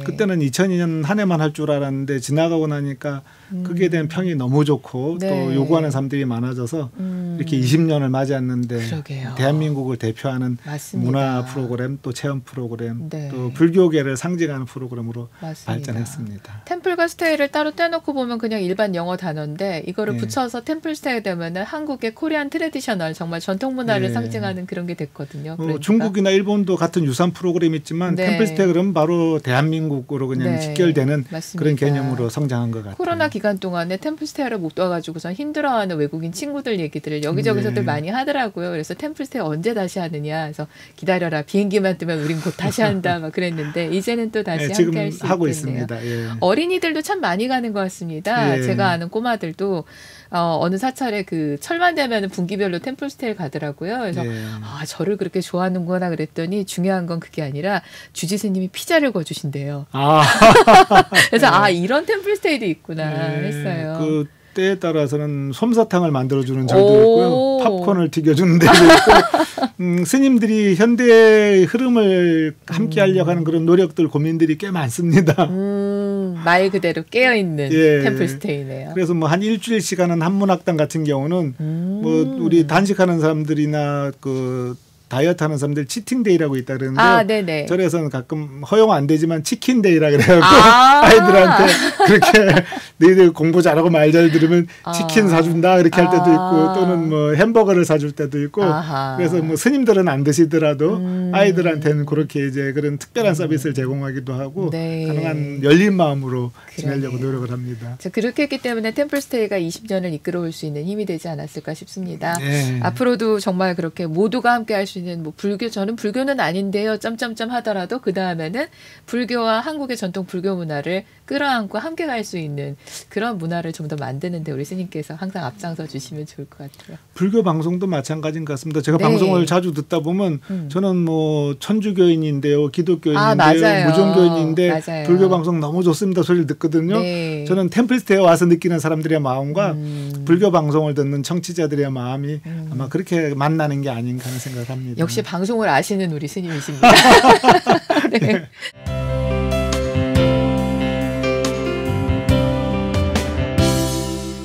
그때는 2002년 한 해만 할 줄 알았는데 지나가고 나니까 그게 대한 평이 너무 좋고 또 요구하는 사람들이 많아져서 이렇게 20년을 맞이했는데 대한민국을 대표하는 문화 프로그램 또 체험 프로그램 또 불교계를 상징하는 프로그램으로 발전했습니다. 템플과 스테이를 따로 떼놓고 보면 그냥 일반 영어 단어인데 이거를 붙여서 템플 스테이 되면은 한국의 코리안 트레디셔널 정말 전통 문화를 상징하는 그런 게 됐거든요. 그러니까. 중국이나 일본도 같은 유산 프로그램이 있지만 템플스테이 그러면 바로 대한민국으로 그냥 직결되는 맞습니다. 그런 개념으로 성장한 것 같아요. 코로나 기간 동안에 템플스테이를 못 와가지고선 힘들어하는 외국인 친구들 얘기들을 여기저기서들 많이 하더라고요. 그래서 템플스테이 언제 다시 하느냐. 그래서 기다려라. 비행기만 뜨면 우린 곧 다시 한다. 막 그랬는데 이제는 또 다시 함께 할 수 하고 있겠네요. 있습니다. 예. 어린이들도 참 많이 가는 것 같습니다. 제가 아는 꼬마들도 어느 사찰에 그 철만 되면 분기별로 템플스테이를 가더라고요. 그래서 저를 그렇게 좋아하는구나 그랬더니 중요한 건 그게 아니라 주지스님이 피자를 구워주신대요. 그래서 이런 템플스테이도 있구나 했어요. 그 때에 따라서는 솜사탕을 만들어주는 절도 있고요. 팝콘을 튀겨주는 데도 있고 스님들이 현대의 흐름을 함께 하려고 하는 그런 노력들 고민들이 꽤 많습니다. 말 그대로 깨어있는 템플스테이네요. 그래서 뭐 한 일주일 시간은 한문학당 같은 경우는 뭐 우리 단식하는 사람들이나 그 다이어트 하는 사람들 치팅데이라고 있다 그러는데 절에서는 가끔 허용 안 되지만 치킨데이라 그래요. 아이들한테 그렇게 너희들 공부 잘하고 말 잘 들으면 치킨 사준다 이렇게 할 때도 있고 또는 뭐 햄버거를 사줄 때도 있고 그래서 뭐 스님들은 안 드시더라도 아이들한테는 그렇게 이제 그런 특별한 서비스를 제공하기도 하고 가능한 열린 마음으로 지내려고 노력을 합니다. 그렇게 했기 때문에 템플스테이가 20년을 이끌어올 수 있는 힘이 되지 않았을까 싶습니다. 앞으로도 정말 그렇게 모두가 함께 할 수 있는 뭐 불교 저는 불교는 아닌데요. 점점점 하더라도 그 다음에는 불교와 한국의 전통 불교 문화를 끌어안고 함께 갈 수 있는 그런 문화를 좀 더 만드는데 우리 스님께서 항상 앞장서 주시면 좋을 것 같아요. 불교 방송도 마찬가지인 것 같습니다. 제가 방송을 자주 듣다 보면 저는 뭐 천주교인인데요, 기독교인인데요, 무종교인인데 불교 방송 너무 좋습니다 소리를 듣거든요. 저는 템플스테이에 와서 느끼는 사람들의 마음과 불교 방송을 듣는 청취자들의 마음이 아마 그렇게 만나는 게 아닌가 하는 생각을 합니다. 역시 방송을 아시는 우리 스님이십니다. 네.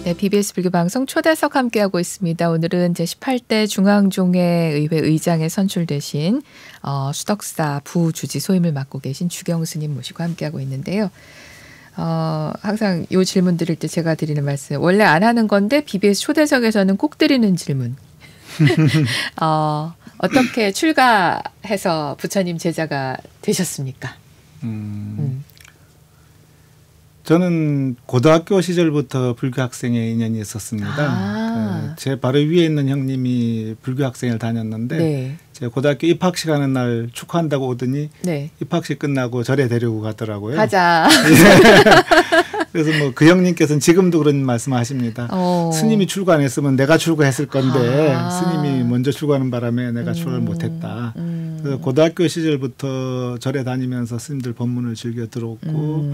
네, BBS 불교방송 초대석 함께하고 있습니다. 오늘은 제18대 중앙종회의회 의장에 선출되신 수덕사 부주지 소임을 맡고 계신 주경 스님 모시고 함께하고 있는데요. 항상 이 질문 드릴 때 제가 드리는 말씀, 원래 안 하는 건데 BBS 초대석에서는 꼭 드리는 질문. 어떻게 출가해서 부처님 제자가 되셨습니까? 저는 고등학교 시절부터 불교 학생의 인연이 있었습니다. 제 바로 위에 있는 형님이 불교 학생을 다녔는데 제 고등학교 입학식 하는 날 축하한다고 오더니 입학식 끝나고 절에 데리고 가더라고요. 가자. 그래서 뭐 그 형님께서는 지금도 그런 말씀하십니다. 스님이 출가 안 했으면 내가 출가했을 건데 스님이 먼저 출가하는 바람에 내가 출가를 못했다. 그래서 고등학교 시절부터 절에 다니면서 스님들 법문을 즐겨 들었고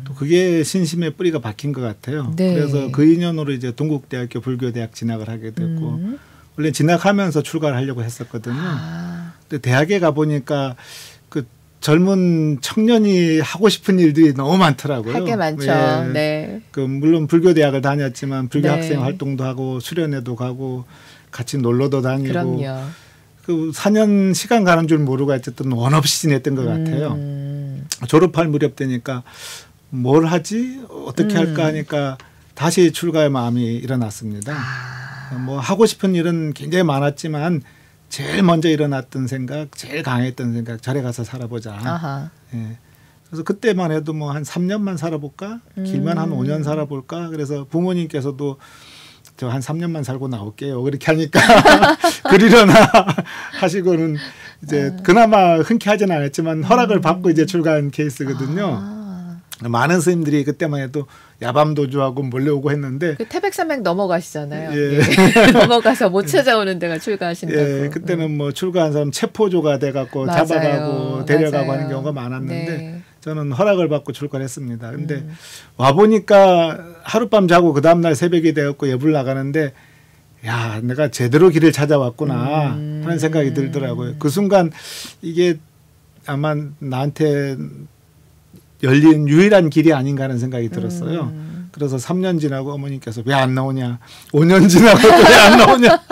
또 그게 신심의 뿌리가 박힌 것 같아요. 그래서 그 인연으로 이제 동국대학교 불교대학 진학을 하게 됐고 원래 진학하면서 출가를 하려고 했었거든요. 근데 대학에 가보니까 젊은 청년이 하고 싶은 일들이 너무 많더라고요. 할 게 많죠. 네. 물론 불교대학을 다녔지만 불교 학생 활동도 하고 수련회도 가고 같이 놀러도 다니고. 그럼요. 4년 시간 가는 줄 모르고 어쨌든 원 없이 지냈던 것 같아요. 졸업할 무렵 되니까 뭘 하지? 어떻게 할까 하니까 다시 출가의 마음이 일어났습니다. 뭐 하고 싶은 일은 굉장히 많았지만 제일 먼저 일어났던 생각, 제일 강했던 생각, 절에 가서 살아보자. 그래서 그때만 해도 뭐 한 3년만 살아볼까? 길면 한 5년 살아볼까? 그래서 부모님께서도 저 한 3년만 살고 나올게요. 그렇게 하니까 그리려나 하시고는 이제 그나마 흔쾌하지는 않았지만 허락을 받고 이제 출가한 케이스거든요. 많은 스님들이 그때만 해도 야밤도주하고 몰려오고 했는데 그 태백산맥 넘어가시잖아요. 넘어가서 못 찾아오는 데가 출가하신다고. 그때는 뭐 출가한 사람 체포조가 돼갖고 잡아가고 데려가고 하는 경우가 많았는데 저는 허락을 받고 출가를 했습니다. 근데 와보니까 하룻밤 자고 그 다음날 새벽이 되었고 예불 나가는데 야 내가 제대로 길을 찾아왔구나 하는 생각이 들더라고요. 그 순간 이게 아마 나한테 열린 유일한 길이 아닌가 하는 생각이 들었어요. 그래서 3년 지나고 어머니께서 왜 안 나오냐. 5년 지나고 왜 안 나오냐.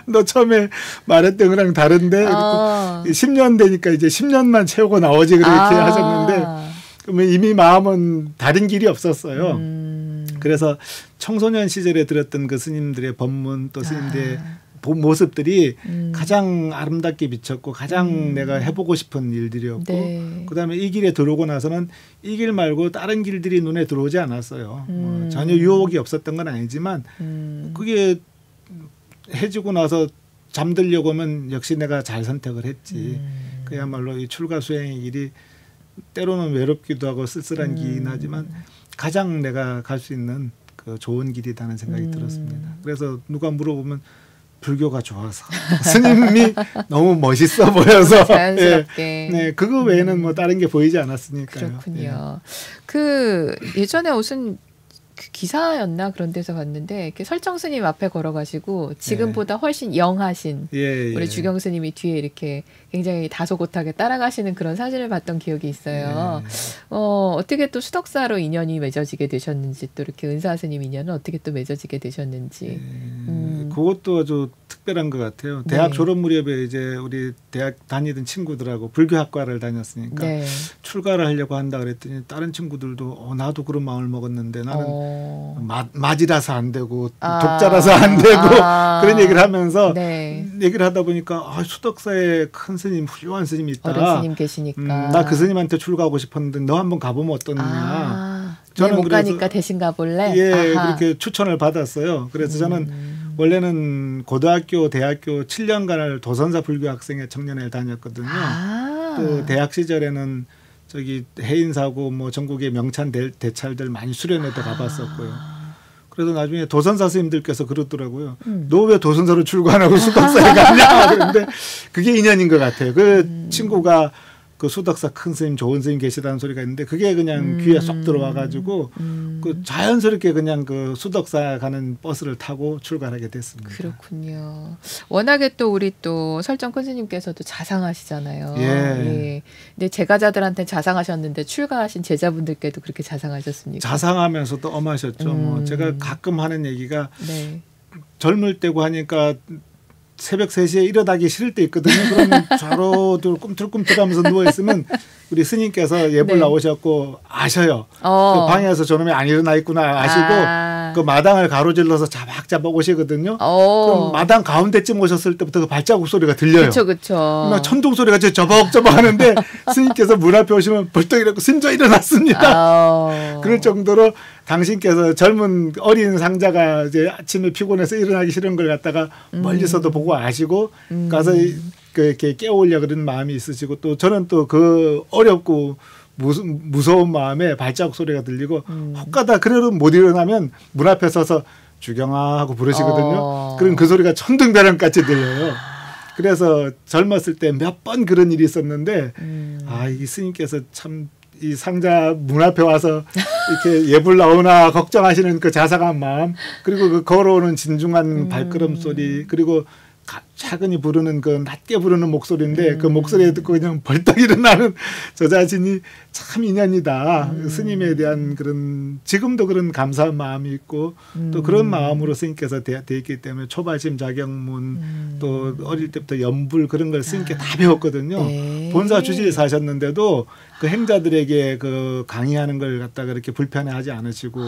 너 처음에 말했던 거랑 다른데 10년 되니까 이제 10년만 채우고 나오지 그렇게 하셨는데 그러면 이미 마음은 다른 길이 없었어요. 그래서 청소년 시절에 들었던 그 스님들의 법문 또 스님들의 모습들이 가장 아름답게 비쳤고 가장 내가 해보고 싶은 일들이었고 네. 그다음에 이 길에 들어오고 나서는 이 길 말고 다른 길들이 눈에 들어오지 않았어요. 전혀 유혹이 없었던 건 아니지만 그게 해지고 나서 잠들려고 하면 역시 내가 잘 선택을 했지. 그야말로 이 출가 수행의 길이 때로는 외롭기도 하고 쓸쓸한 길이긴 하지만 가장 내가 갈 수 있는 그 좋은 길이라는 생각이 들었습니다. 그래서 누가 물어보면 불교가 좋아서 스님이 너무 멋있어 보여서 자연스럽게 네, 그거 외에는 뭐 다른 게 보이지 않았으니까요. 그렇군요. 그 예전에 무슨 그 기사였나 그런 데서 봤는데 이렇게 설정 스님 앞에 걸어가시고 지금보다 훨씬 영하신 우리 주경 스님이 뒤에 이렇게 굉장히 다소곳하게 따라가시는 그런 사진을 봤던 기억이 있어요. 어떻게 또 수덕사로 인연이 맺어지게 되셨는지 또 이렇게 은사 스님 인연은 어떻게 또 맺어지게 되셨는지. 그것도 아주 특별한 것 같아요. 대학 졸업 무렵에 이제 우리 대학 다니던 친구들하고 불교학과를 다녔으니까 출가를 하려고 한다 그랬더니 다른 친구들도 나도 그런 마음을 먹었는데 나는 맞이라서 안 되고 독자라서 안 되고 그런 얘기를 하면서 얘기를 하다 보니까 수덕사에 큰 스님 훌륭한 스님이 있다. 어른 스님 계시니까 나 그 스님한테 출가하고 싶었는데 너 한번 가보면 어떠느냐. 저는 못 가니까 대신 가볼래? 그렇게 추천을 받았어요. 그래서 저는 원래는 고등학교, 대학교 7년간을 도선사 불교 학생회 청년회를 다녔거든요. 또 대학 시절에는 저기 해인사고 뭐 전국의 명찬 대찰들 많이 수련회도 가봤었고요. 그래서 나중에 도선사 스님들께서 그러더라고요. 너 왜 도선사로 출가 안 하고 수덕사에 가냐? 그런데 그게 인연인 것 같아요. 그 친구가 그 수덕사 큰 스님 좋은 스님 계시다는 소리가 있는데 그게 그냥 귀에 쏙 들어와 가지고 그 자연스럽게 그냥 그 수덕사 가는 버스를 타고 출가하게 됐습니다. 그렇군요. 워낙에 또 우리 또 설정 큰 스님께서도 자상하시잖아요. 근데 제가자들한테 자상하셨는데 출가하신 제자분들께도 그렇게 자상하셨습니까? 자상하면서도 엄하셨죠. 뭐 제가 가끔 하는 얘기가 젊을 때고 하니까 새벽 3시에 일어나기 싫을 때 있거든요. 그러면 좌로들 꿈틀꿈틀하면서 누워있으면 우리 스님께서 예불 나오셨고 아셔요. 그 방에서 저놈이 안 일어나 있구나 아시고 그 마당을 가로질러서 자박자박 오시거든요. 그럼 마당 가운데쯤 오셨을 때부터 그 발자국 소리가 들려요. 그렇죠. 천둥 소리가 저벅저벅 하는데 스님께서 문 앞에 오시면 벌떡 일어나고 스님 일어났습니다. 그럴 정도로 당신께서 젊은 어린 상자가 이제 아침에 피곤해서 일어나기 싫은 걸 갖다가 멀리서도 보고 아시고 가서 이렇게 깨우려 그런 마음이 있으시고 또 저는 또 그 어렵고 무서운 마음에 발자국 소리가 들리고 혹가다 그래도 못 일어나면 문 앞에 서서 주경아 하고 부르시거든요. 그럼 그 소리가 천둥벼락같이 들려요. 그래서 젊었을 때 몇 번 그런 일이 있었는데 이 스님께서 참 이 상자 문 앞에 와서 이렇게 예불 나오나 걱정하시는 그 자상한 마음 그리고 그 걸어오는 진중한 발걸음 소리 그리고 차근히 부르는 그 낮게 부르는 목소리인데 그 목소리에 듣고 그냥 벌떡 일어나는 저 자신이 참 인연이다. 스님에 대한 그런 지금도 그런 감사한 마음이 있고 또 그런 마음으로 스님께서 돼 있기 때문에 초발심 자경문 또 어릴 때부터 연불 그런 걸 스님께 다 배웠거든요. 본사 주지에서 하셨는데도 그 행자들에게 그 강의하는 걸 갖다가 이렇게 불편해하지 않으시고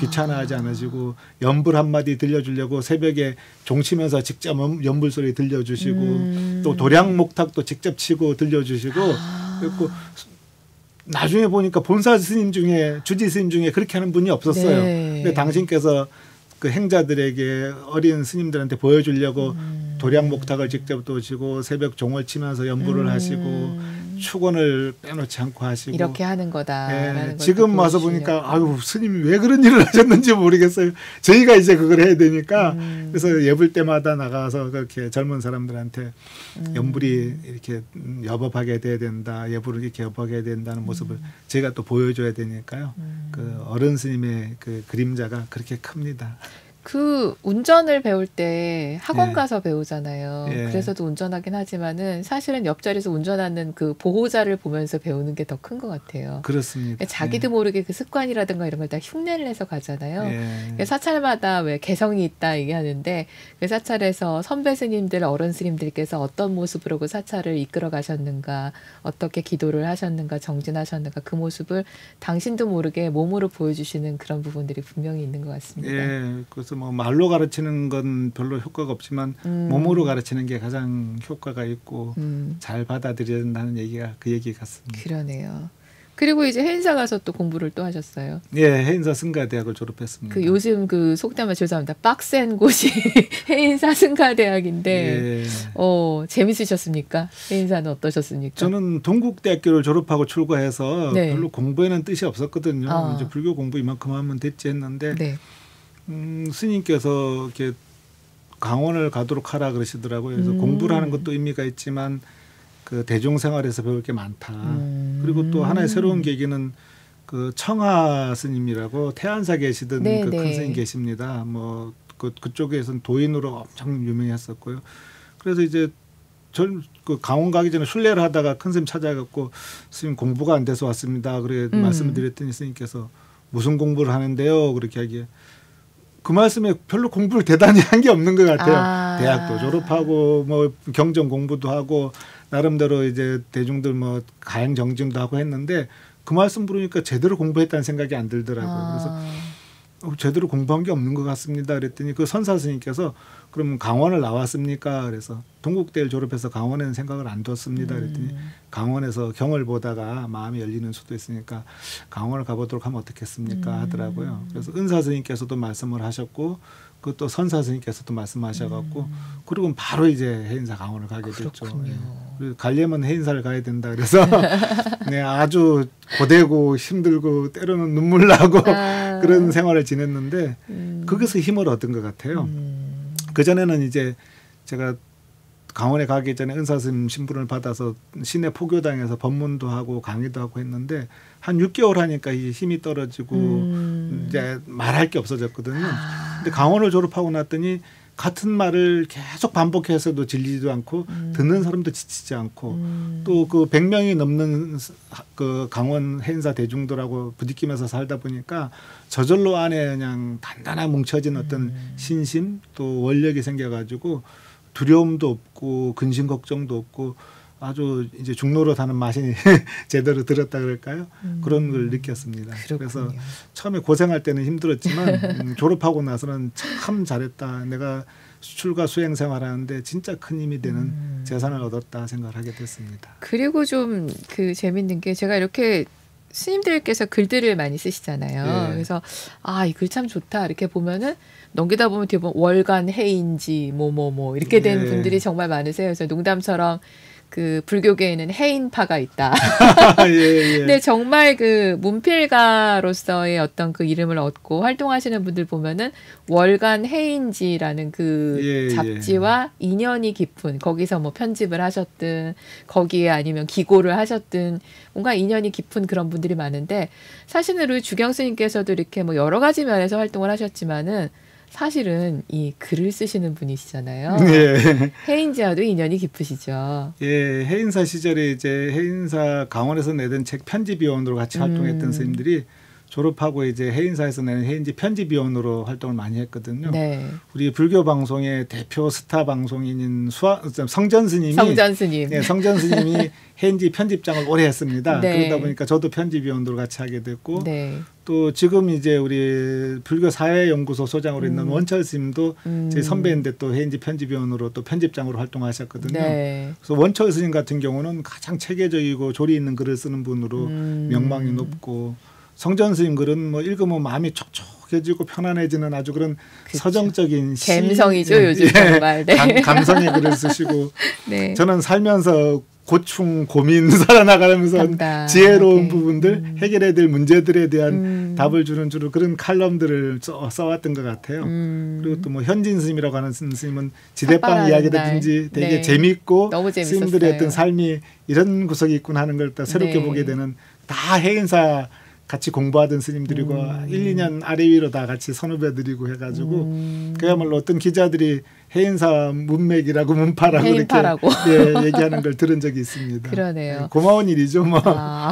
귀찮아하지 않으시고 연불 한마디 들려주려고 새벽에 종치면서 직접 연불 소리 들려주시고 또 도량 목탁도 직접 치고 들려주시고 그리고 나중에 보니까 본사 스님 중에 주지 스님 중에 그렇게 하는 분이 없었어요. 근데 당신께서 그 행자들에게 어린 스님들한테 보여주려고 도량 목탁을 직접 도시고 새벽 종을 치면서 연불을 하시고 축원을 빼놓지 않고 하시고 이렇게 하는 거다. 지금 와서 보니까 아유 스님이 왜 그런 일을 하셨는지 모르겠어요. 저희가 이제 그걸 해야 되니까 그래서 예불 때마다 나가서 그렇게 젊은 사람들한테 연불이 이렇게 여법하게 돼야 된다. 예불을 이렇게 여법하게 해야 된다는 모습을 제가 또 보여줘야 되니까요. 그 어른 스님의 그 그림자가 그렇게 큽니다. 그 운전을 배울 때 학원 가서 배우잖아요. 그래서도 운전하긴 하지만은 사실은 옆자리에서 운전하는 그 보호자를 보면서 배우는 게 더 큰 것 같아요. 그렇습니다. 자기도 모르게 그 습관이라든가 이런 걸 다 흉내를 내서 가잖아요. 사찰마다 왜 개성이 있다 얘기하는데 그 사찰에서 선배 스님들, 어른 스님들께서 어떤 모습으로 그 사찰을 이끌어 가셨는가, 어떻게 기도를 하셨는가, 정진하셨는가 그 모습을 당신도 모르게 몸으로 보여주시는 그런 부분들이 분명히 있는 것 같습니다. 그래서 뭐 말로 가르치는 건 별로 효과가 없지만 몸으로 가르치는 게 가장 효과가 있고 잘 받아들여야 된다는 얘기가 그 얘기 같습니다. 그러네요. 그리고 이제 해인사 가서 또 공부를 또 하셨어요. 예, 해인사 승가대학을 졸업했습니다. 그 요즘 그 속담을 죄송합니다. 빡센 곳이 해인사 승가대학인데 예. 재밌으셨습니까? 해인사는 어떠셨습니까? 저는 동국대학교를 졸업하고 출가해서 네. 별로 공부에는 뜻이 없었거든요. 이제 불교 공부 이만큼 하면 됐지 했는데 네. 스님께서 이렇게 강원을 가도록 하라 그러시더라고요. 그래서 공부를 하는 것도 의미가 있지만 그 대중생활에서 배울 게 많다. 그리고 또 하나의 새로운 계기는 그 청하 스님이라고 태안사 계시던 네, 그 네. 큰 스님 계십니다. 뭐 그쪽에서는 도인으로 엄청 유명했었고요. 그래서 이제 그 강원 가기 전에 순례를 하다가 큰 스님 찾아갖고 스님 공부가 안 돼서 왔습니다. 그래 말씀을 드렸더니 스님께서 무슨 공부를 하는데요? 그렇게 하기에 그 말씀에 별로 공부를 대단히 한 게 없는 것 같아요. 대학도 졸업하고 뭐 경전 공부도 하고 나름대로 이제 대중들 뭐 가행 정진도 하고 했는데 그 말씀 들으니까 제대로 공부했다는 생각이 안 들더라고요. 그래서 제대로 공부한 게 없는 것 같습니다. 그랬더니 그 선사 스님께서 그럼 강원을 나왔습니까? 그래서 동국대를 졸업해서 강원에는 생각을 안 뒀습니다. 그랬더니 강원에서 경을 보다가 마음이 열리는 수도 있으니까 강원을 가보도록 하면 어떻겠습니까? 하더라고요. 그래서 은사 스님께서도 말씀을 하셨고 그또 선사 스님께서도 말씀하셔갖고 그리고 바로 이제 해인사 강원을 가게 됐죠. 네. 그래서 가려면 해인사를 가야 된다. 그래서 네, 아주 고되고 힘들고 때로는 눈물 나고 그런 생활을 지냈는데 거기서 힘을 얻은 것 같아요. 그 전에는 이제 제가 강원에 가기 전에 은사 스님 신분을 받아서 시내 포교당에서 법문도 하고 강의도 하고 했는데 한 6개월 하니까 이제 힘이 떨어지고 이제 말할 게 없어졌거든요. 근데 강원을 졸업하고 났더니 같은 말을 계속 반복해서도 질리지도 않고 듣는 사람도 지치지 않고 또 그 100명이 넘는 그 강원 해인사 대중들하고 부딪히면서 살다 보니까 저절로 안에 그냥 단단한 뭉쳐진 어떤 신심 또 원력이 생겨가지고 두려움도 없고 근심 걱정도 없고 아주 이제 중노릇 하는 맛이 제대로 들었다 그럴까요? 그런 걸 느꼈습니다. 그렇군요. 그래서 처음에 고생할 때는 힘들었지만 졸업하고 나서는 참 잘했다. 내가 출가 수행 생활하는데 진짜 큰 힘이 되는 재산을 얻었다 생각을 하게 됐습니다. 그리고 좀 그 재밌는 게 제가 이렇게 스님들께서 글들을 많이 쓰시잖아요. 네. 그래서 이 글 참 좋다 이렇게 보면은 넘기다 보면 뒤에 보면 월간 해인지 뭐 이렇게 된 네. 분들이 정말 많으세요. 그래서 농담처럼 그 불교계에는 해인파가 있다. 예. 근데 정말 그 문필가로서의 어떤 그 이름을 얻고 활동하시는 분들 보면은 월간 해인지라는 그 잡지와 인연이 깊은 거기서 뭐 편집을 하셨든 거기에 아니면 기고를 하셨든 뭔가 인연이 깊은 그런 분들이 많은데 사실은 우리 주경 스님께서도 이렇게 뭐 여러 가지 면에서 활동을 하셨지만은 사실은 이 글을 쓰시는 분이시잖아요. 예. 해인지와도 인연이 깊으시죠. 예, 해인사 시절에 이제 해인사 강원에서 내던 책 편집위원으로 같이 활동했던 선생님들이 졸업하고 이제 해인사에서 내는 해인지 편집위원으로 활동을 많이 했거든요. 네. 우리 불교 방송의 대표 스타 방송인인 성전 스님이 네, 성전 스님이 해인지 편집장을 오래 했습니다. 네. 그러다 보니까 저도 편집위원으로 같이 하게 됐고 네. 또 지금 이제 우리 불교 사회연구소 소장으로 있는 원철 스님도 제 선배인데 또 해인지 편집위원으로 또 편집장으로 활동하셨거든요. 네. 그래서 원철 스님 같은 경우는 가장 체계적이고 조리 있는 글을 쓰는 분으로 명망이 높고 성전 스님 글은 뭐 읽으면 마음이 촉촉해지고 편안해지는 아주 그런 그쵸. 서정적인 감성이죠 요즘 정말. 네. 감성의 글을 쓰시고 네. 저는 살면서 고충 고민 살아나가면서 지혜로운 부분들 해결해야 될 문제들에 대한 답을 주는 주로 그런 칼럼들을 써왔던 것 같아요. 그리고 또 뭐 현진 스님이라고 하는 스님은 지대방 이야기라든지 되게 네. 재밌고 너무 재밌었어요. 스님들의 어떤 삶이 이런 구석이 있구나 하는 걸 또 새롭게 네. 보게 되는 다 해인사 같이 공부하던 스님들이고 1, 2년 아래 위로 다 같이 선후배들이고 해가지고 그야말로 어떤 기자들이 해인사 문맥이라고 문파라고 해인파라고. 이렇게 예, 얘기하는 걸 들은 적이 있습니다. 그러네요. 네, 고마운 일이죠, 뭐.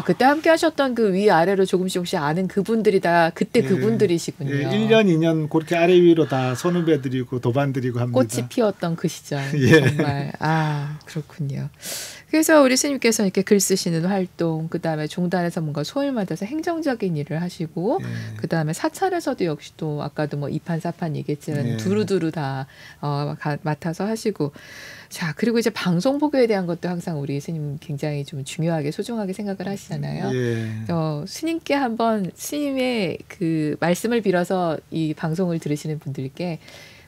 그때 함께 하셨던 그 위아래로 조금씩 아는 그분들이 다 그때 예, 그분들이시군요. 예, 1년, 2년 그렇게 아래 위로 다 선후배드리고 도반드리고 합니다. 꽃이 피었던 그 시절. 예. 정말. 그렇군요. 그래서 우리 스님께서 이렇게 글 쓰시는 활동, 그 다음에 종단에서 뭔가 소일 맡아서 행정적인 일을 하시고, 그 다음에 사찰에서도 역시 또 아까도 뭐 이판사판 얘기했지만 두루두루 다 맡아서 하시고, 자 그리고 이제 방송 보교에 대한 것도 항상 우리 스님 굉장히 좀 중요하게 소중하게 생각을 하시잖아요. 스님께 한번 스님의 그 말씀을 빌어서 이 방송을 들으시는 분들께.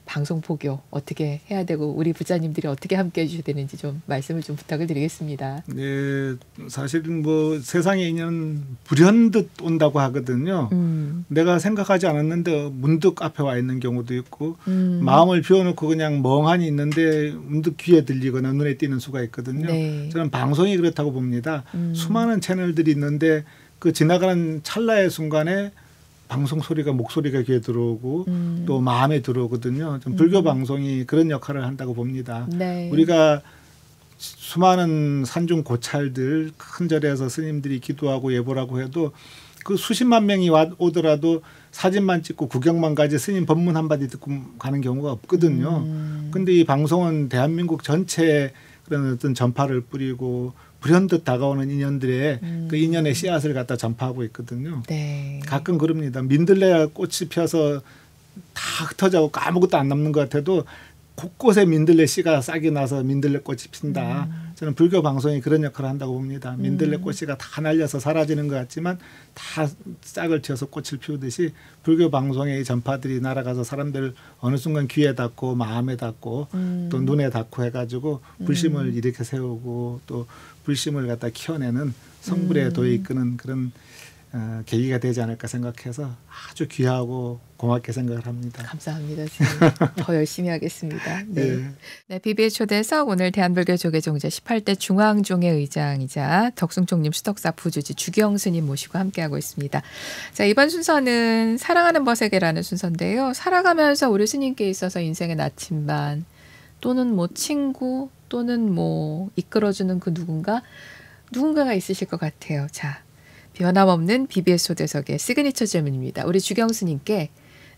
방송 보교 어떻게 해야 되고 우리 부자님들이 어떻게 함께 해주셔야 되는지 좀 말씀을 좀 부탁을 드리겠습니다. 네, 사실은 뭐 세상에 인연 불현듯 온다고 하거든요. 내가 생각하지 않았는데 문득 앞에 와 있는 경우도 있고 마음을 비워놓고 그냥 멍하니 있는데 문득 귀에 들리거나 눈에 띄는 수가 있거든요. 네. 저는 방송이 그렇다고 봅니다. 수많은 채널들이 있는데 그 지나가는 찰나의 순간에 방송 소리가 목소리가 귀에 들어오고 또 마음에 들어오거든요. 좀 불교 방송이 그런 역할을 한다고 봅니다. 네. 우리가 수많은 산중 고찰들 큰 절에서 스님들이 기도하고 예보라고 해도 그 수십만 명이 오더라도 사진만 찍고 구경만 가지 스님 법문 한마디 듣고 가는 경우가 없거든요. 근데 이 방송은 대한민국 전체에 그런 어떤 전파를 뿌리고 불현듯 다가오는 인연들의 그 인연의 씨앗을 갖다 전파하고 있거든요. 네. 가끔 그럽니다. 민들레 꽃이 펴서 다 흩어져고 아무것도 안 남는 것 같아도 곳곳에 민들레 씨가 싹이 나서 민들레 꽃이 핀다. 저는 불교 방송이 그런 역할을 한다고 봅니다. 민들레 꽃이가 다 날려서 사라지는 것 같지만 다 싹을 튀어서 꽃을 피우듯이 불교 방송의 전파들이 날아가서 사람들 어느 순간 귀에 닿고 마음에 닿고 또 눈에 닿고 해가지고 불심을 일으켜 세우고 또 불심을 갖다 키워내는 성불의 도에 이끄는 그런 계기가 되지 않을까 생각해서 아주 귀하고 고맙게 생각을 합니다. 감사합니다. 선생님. 더 열심히 하겠습니다. 네. 네, BBS 초대석 오늘 대한불교 조계종제 18대 중앙종의 의장이자 덕숭총림 수덕사 부주지 주경 스님 모시고 함께하고 있습니다. 자, 이번 순서는 사랑하는 버세계라는 순서인데요. 살아가면서 우리 스님께 있어서 인생의 나침반 또는 뭐 친구 또는 뭐 이끌어주는 그 누군가가 있으실 것 같아요. 자, 변함없는 BBS 초대석의 시그니처 질문입니다. 우리 주경 스님께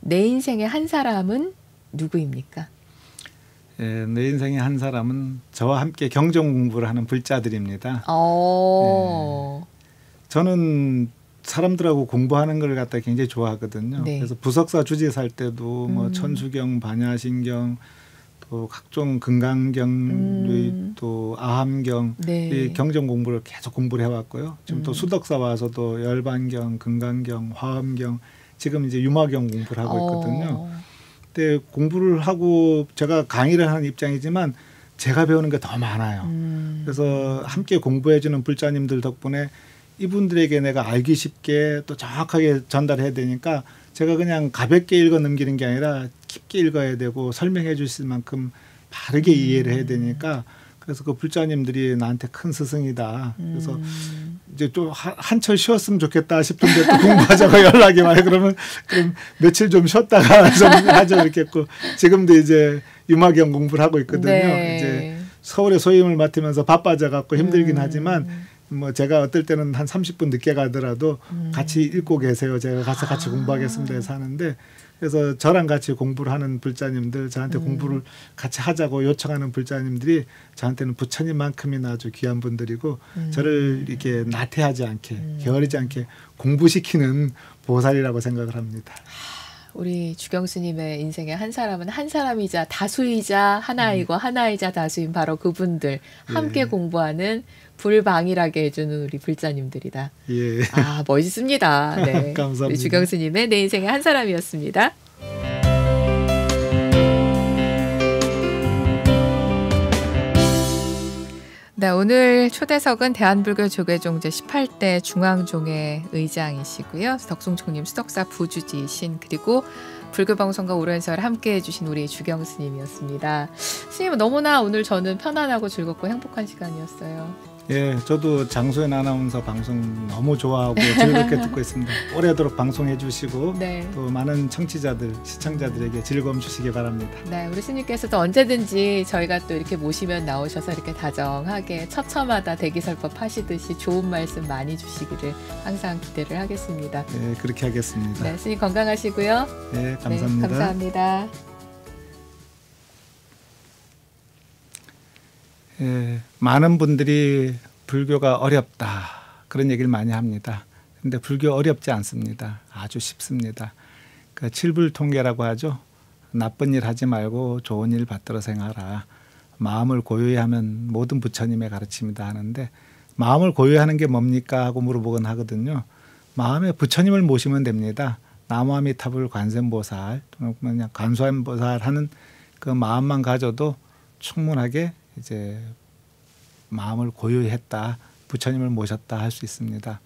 내 인생의 한 사람은 누구입니까? 예, 내 인생의 한 사람은 저와 함께 경전 공부를 하는 불자들입니다. 예, 저는 사람들하고 공부하는 걸 갖다 굉장히 좋아하거든요. 네. 그래서 부석사 주지 살 때도 뭐 천수경, 반야신경, 또 각종 금강경, 또 아함경, 네. 이 경전 공부를 계속 공부를 해왔고요. 지금 또 수덕사 와서도 열반경, 금강경, 화엄경, 지금 이제 유마경 공부를 하고 있거든요. 근데 공부를 하고 제가 강의를 하는 입장이지만 제가 배우는 게 더 많아요. 그래서 함께 공부해주는 불자님들 덕분에 이분들에게 내가 알기 쉽게 또 정확하게 전달해야 되니까 제가 그냥 가볍게 읽어 넘기는 게 아니라 깊게 읽어야 되고 설명해 주실 만큼 바르게 이해를 해야 되니까 그래서 그 불자님들이 나한테 큰 스승이다. 그래서 이제 좀 한철 쉬었으면 좋겠다 싶은데 또 공부하자고 연락이 와요. 그럼 며칠 좀 쉬었다가 좀 하죠. 이렇게 했고 지금도 이제 유마경 공부를 하고 있거든요. 네. 이제 서울에 소임을 맡으면서 바빠져 갖고 힘들긴 하지만 뭐 제가 어떨 때는 한 30분 늦게 가더라도 같이 읽고 계세요. 제가 가서 같이 공부하겠습니다 해서 하는데 그래서 저랑 같이 공부를 하는 불자님들 저한테 공부를 같이 하자고 요청하는 불자님들이 저한테는 부처님만큼이나 아주 귀한 분들이고 저를 이렇게 나태하지 않게 게으르지 않게 공부시키는 보살이라고 생각을 합니다. 우리 주경 스님의 인생의 한 사람은 한 사람이자 다수이자 하나이고 하나이자 다수인 바로 그분들 함께 공부하는 불방일하게 해주는 우리 불자님들이다. 예. 아, 멋있습니다. 네. 감사합니다. 우리 주경 스님의 내 인생의 한 사람이었습니다. 네, 오늘 초대석은 대한불교 조계종제 18대 중앙종의 의장이시고요. 덕숭총림 수덕사 부주지이신 그리고 불교방송과 오랜세월 함께해 주신 우리 주경 스님이었습니다. 스님 너무나 오늘 저는 편안하고 즐겁고 행복한 시간이었어요. 예, 저도 장소연 아나운서 방송 너무 좋아하고 즐겁게 듣고 있습니다. 오래도록 방송해 주시고 네. 또 많은 청취자들, 시청자들에게 즐거움 주시기 바랍니다. 네, 우리 스님께서도 언제든지 저희가 또 이렇게 모시면 나오셔서 이렇게 다정하게 처처마다 대기설법 하시듯이 좋은 말씀 많이 주시기를 항상 기대를 하겠습니다. 네, 그렇게 하겠습니다. 네, 스님 건강하시고요. 네, 감사합니다. 네, 감사합니다. 예, 많은 분들이 불교가 어렵다 그런 얘기를 많이 합니다. 근데 불교 어렵지 않습니다. 아주 쉽습니다. 그 칠불통계라고 하죠. 나쁜 일 하지 말고 좋은 일 받들어 생하라. 마음을 고요히 하면 모든 부처님의 가르침이다 하는데 마음을 고요히 하는 게 뭡니까 하고 물어보곤 하거든요. 마음에 부처님을 모시면 됩니다. 나무아미타불 관세음보살 그냥 관소음보살 하는 그 마음만 가져도 충분하게 이제 마음을 고요히 했다, 부처님을 모셨다 할 수 있습니다.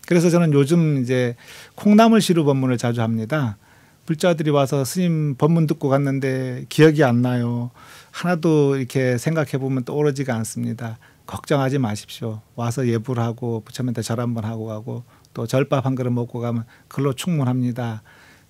그래서 저는 요즘 이제 콩나물 시루 법문을 자주 합니다. 불자들이 와서 스님 법문 듣고 갔는데 기억이 안 나요. 하나도 이렇게 생각해 보면 떠오르지가 않습니다. 걱정하지 마십시오. 와서 예불 하고 부처님한테 절 한번 하고 가고 또 절밥 한 그릇 먹고 가면 그걸로 충분합니다.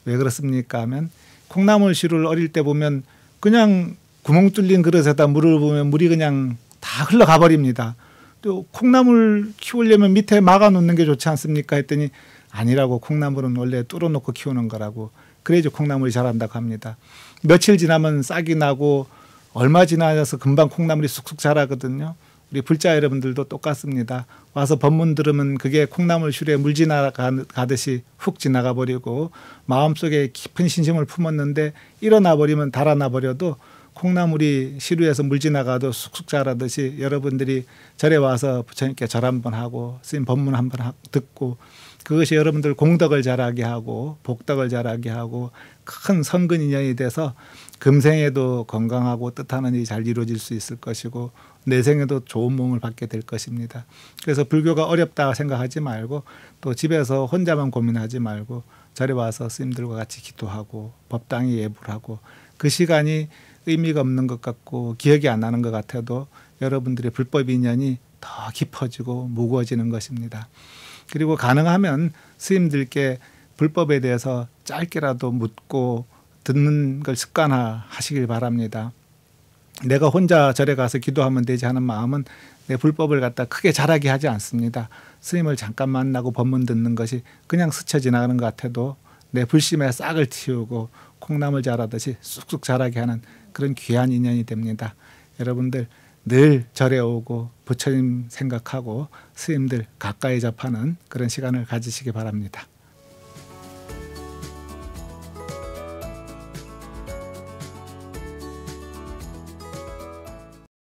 왜 그렇습니까 하면 콩나물 시루를 어릴 때 보면 그냥 구멍 뚫린 그릇에다 물을 부으면 물이 그냥 다 흘러가 버립니다. 또 콩나물 키우려면 밑에 막아 놓는 게 좋지 않습니까 했더니 아니라고, 콩나물은 원래 뚫어 놓고 키우는 거라고. 그래야지 콩나물이 자란다고 합니다. 며칠 지나면 싹이 나고 얼마 지나서 금방 콩나물이 쑥쑥 자라거든요. 우리 불자 여러분들도 똑같습니다. 와서 법문 들으면 그게 콩나물 슈에 물 지나가듯이 훅 지나가 버리고 마음속에 깊은 신심을 품었는데 일어나 버리면 달아나 버려도 콩나물이 시루에서 물 지나가도 쑥쑥 자라듯이 여러분들이 절에 와서 부처님께 절 한번 하고 스님 법문 한번 듣고 그것이 여러분들 공덕을 자라게 하고 복덕을 자라게 하고 큰 선근 인연이 돼서 금생에도 건강하고 뜻하는 일이 잘 이루어질 수 있을 것이고 내생에도 좋은 몸을 받게 될 것입니다. 그래서 불교가 어렵다 생각하지 말고 또 집에서 혼자만 고민하지 말고 절에 와서 스님들과 같이 기도하고 법당에 예불하고 그 시간이 의미가 없는 것 같고 기억이 안 나는 것 같아도 여러분들의 불법 인연이 더 깊어지고 무거워지는 것입니다. 그리고 가능하면 스님들께 불법에 대해서 짧게라도 묻고 듣는 걸 습관화하시길 바랍니다. 내가 혼자 절에 가서 기도하면 되지 하는 마음은 내 불법을 갖다 크게 자라게 하지 않습니다. 스님을 잠깐 만나고 법문 듣는 것이 그냥 스쳐 지나가는 것 같아도 내 불심에 싹을 틔우고 콩나물 자라듯이 쑥쑥 자라게 하는 그런 귀한 인연이 됩니다. 여러분들 늘 절에 오고 부처님 생각하고 스님들 가까이 접하는 그런 시간을 가지시기 바랍니다.